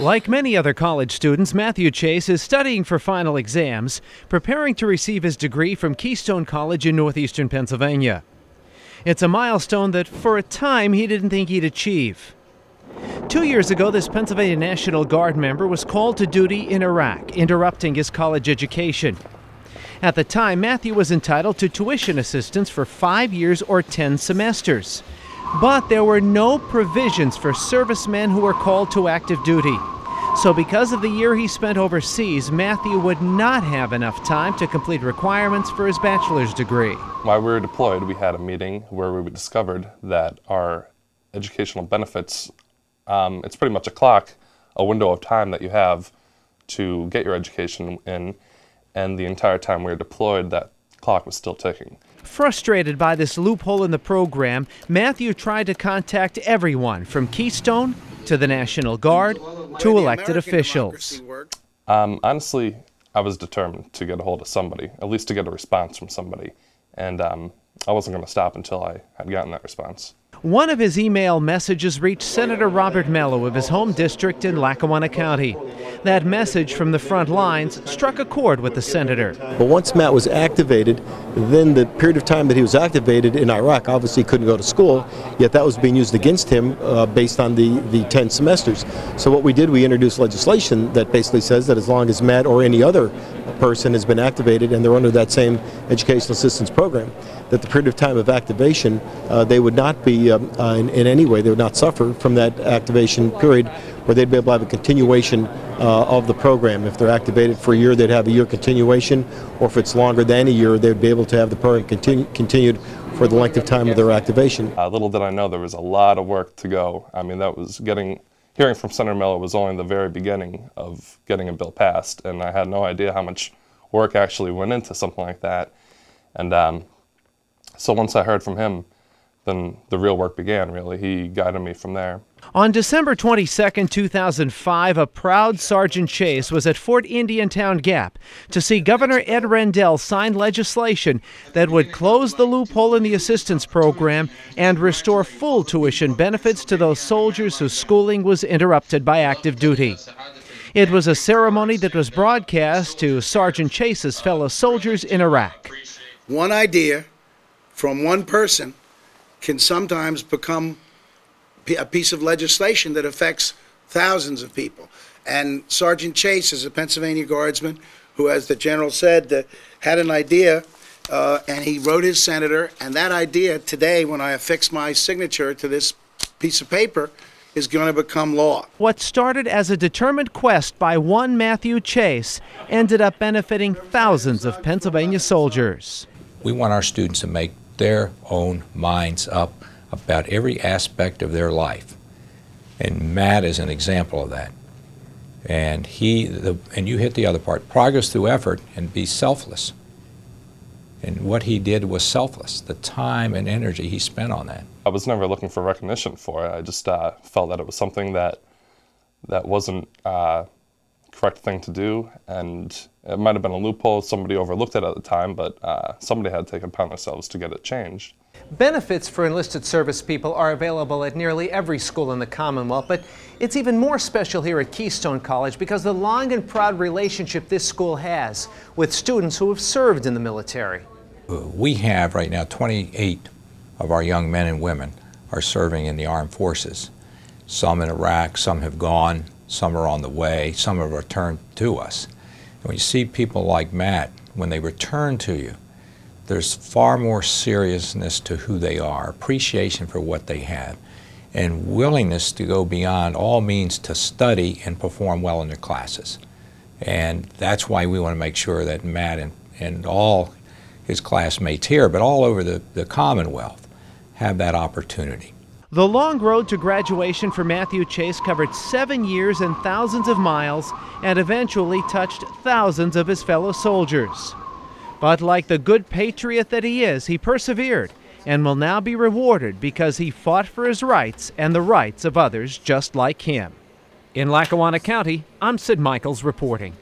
Like many other college students, Matthew Chase is studying for final exams, preparing to receive his degree from Keystone College in northeastern Pennsylvania. It's a milestone that, for a time, he didn't think he'd achieve. 2 years ago, this Pennsylvania National Guard member was called to duty in Iraq, interrupting his college education. At the time, Matthew was entitled to tuition assistance for 5 years or 10 semesters. But there were no provisions for servicemen who were called to active duty. So because of the year he spent overseas, Matthew would not have enough time to complete requirements for his bachelor's degree. While we were deployed, we had a meeting where we discovered that our educational benefits, it's pretty much a clock, a window of time that you have to get your education in, and the entire time we were deployed, that clock was still ticking. Frustrated by this loophole in the program, Matthew tried to contact everyone from Keystone to the National Guard to elected officials. Honestly, I was determined to get a hold of somebody, at least to get a response from somebody, and I wasn't going to stop until I had gotten that response. One of his email messages reached Senator Robert Mello of his home district in Lackawanna County. That message from the front lines struck a chord with the senator. But once Matt was activated, then the period of time that he was activated in Iraq, obviously he couldn't go to school, yet that was being used against him based on the 10 semesters. So what we did, we introduced legislation that basically says that as long as Matt or any other person has been activated and they're under that same educational assistance program, that the period of time of activation, they would not be in any way, they would not suffer from that activation period, where they'd be able to have a continuation of the program. If they're activated for a year, they'd have a year continuation, or if it's longer than a year, they'd be able to have the program continued for the length of time of their activation. Little did I know there was a lot of work to go. I mean, that was hearing from Senator Mello was only the very beginning of getting a bill passed, and I had no idea how much work actually went into something like that. And so once I heard from him, then the real work began, really. He guided me from there. On December 22, 2005, a proud Sergeant Chase was at Fort Indiantown Gap to see Governor Ed Rendell sign legislation that would close the loophole in the assistance program and restore full tuition benefits to those soldiers whose schooling was interrupted by active duty. It was a ceremony that was broadcast to Sergeant Chase's fellow soldiers in Iraq. One idea from one person can sometimes become a piece of legislation that affects thousands of people. And Sergeant Chase is a Pennsylvania Guardsman who, as the General said, had an idea, and he wrote his senator, and that idea today, when I affix my signature to this piece of paper, is going to become law. What started as a determined quest by one Matthew Chase ended up benefiting thousands of Pennsylvania soldiers. We want our students to make their own minds up about every aspect of their life, and Matt is an example of that. And and you hit the other part: progress through effort and be selfless. And what he did was selfless. The time and energy he spent on that. I was never looking for recognition for it. I just felt that it was something that wasn't correct thing to do, and it might have been a loophole. Somebody overlooked it at the time, but somebody had to take it upon themselves to get it changed. Benefits for enlisted service people are available at nearly every school in the Commonwealth, but it's even more special here at Keystone College because the long and proud relationship this school has with students who have served in the military. We have right now 28 of our young men and women are serving in the armed forces. Some in Iraq, some have gone, some are on the way, some have returned to us. And when you see people like Matt, when they return to you, there's far more seriousness to who they are, appreciation for what they have, and willingness to go beyond all means to study and perform well in their classes. And that's why we want to make sure that Matt and all his classmates here, but all over the Commonwealth, have that opportunity. The long road to graduation for Matthew Chase covered 7 years and thousands of miles and eventually touched thousands of his fellow soldiers. But like the good patriot that he is, he persevered and will now be rewarded because he fought for his rights and the rights of others just like him. In Lackawanna County, I'm Sid Michaels reporting.